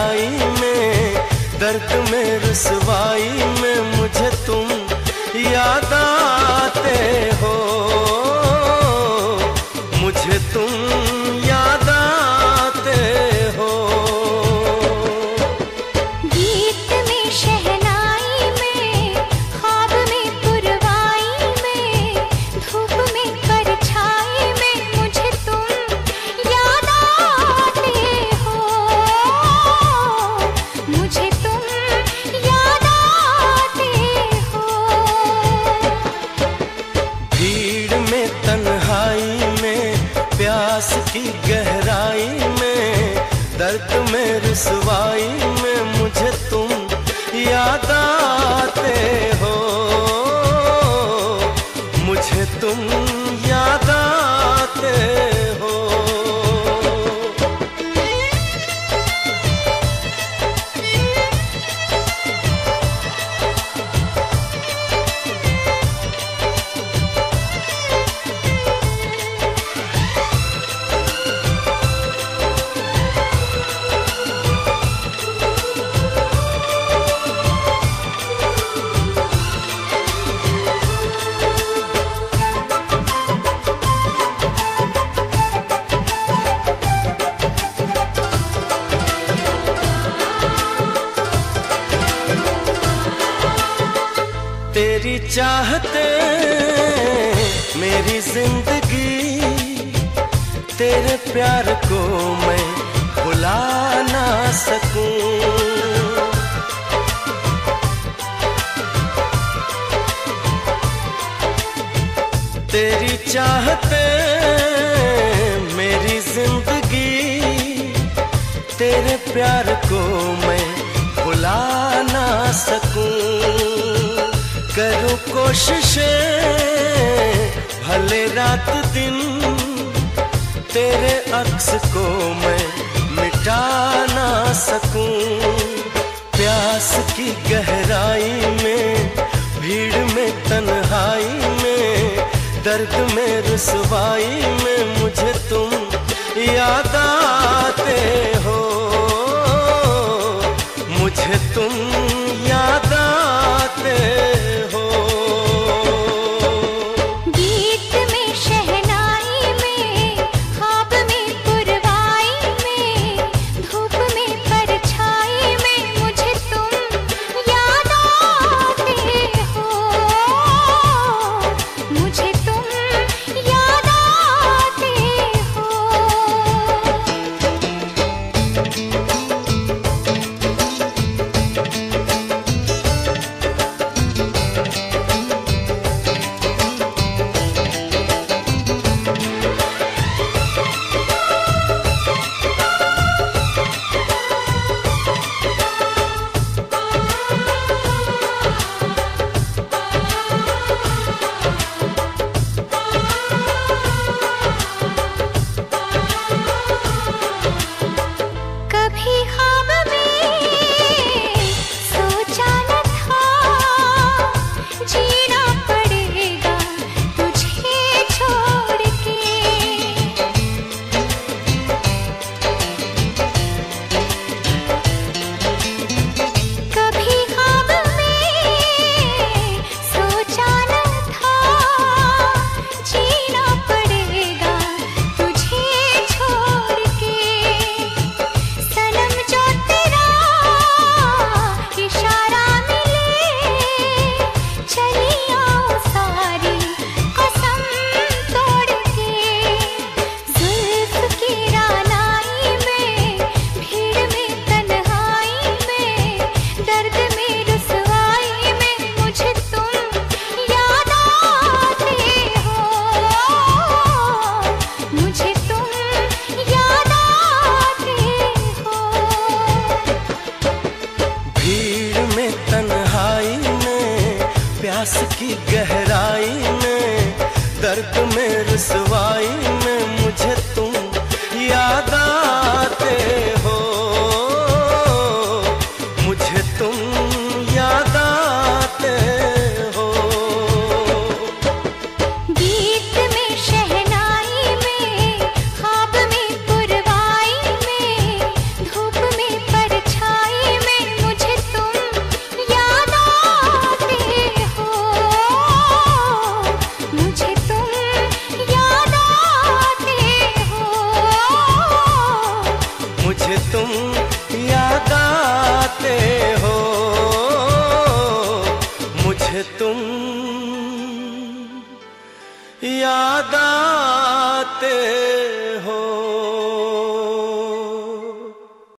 गहराई में, दर्द में रुसवाई में मुझे तुम याद आते हो, मुझे तुम याद आते हो। गीत में शहनाई में, ख्वाब में पुरवाई में, धूप में परछाई में मुझे तुम याद आते हो, मुझे तुम याद आते हो। भीड़ में तन्हाई में, प्यास की गहराई में, दर्द में रुसवाई में मुझे तुम याद आते हो, मुझे तुम याद आते हो। तेरी चाहते मेरी जिंदगी, तेरे प्यार को मैं भुला ना सकूं। तेरी चाहते मेरी जिंदगी, तेरे प्यार को मैं भुला ना सकूं। करूं कोशिशें भले रात दिन, तेरे अक्स को मैं मिटा ना सकूं। प्यास की गहराई में, भीड़ में तन्हाई में, दर्द में रुसवाई में मुझे तुम याद आते हो, मुझे तुम याद आते हो। गीत में शहनाई में, ख्वाब में पुरवाई में, धूप में परछाई में मुझे तुम याद आते हो, मुझे तुम याद आते हो। कभी ख्वाब में सोचा न था, जीना पड़ेगा तुझे छोड़ के। कभी ख्वाब में सोचा न था, जीना पड़ेगा तुझे छोड़ के। सनम जो तेरा इशारा मिले, चली आओ सारी कसम तोड़ के। जुल्फ की रानाई में, भीड़ में तन्हाई में, दर्द में रुसवाई में मुझे तुम याद आते हो, मुझे तुम याद आते हो। भीड़ में तन्हाई में, प्यास की गहराई में, दर्द में रुसवाई में मुझे तुम याद आते हो, मुझे तुम याद आते हो। गीत में शहनाई में, ख्वाब में पुरवाई में, धूप में परछाई याद आते हो, मुझे तुम याद आते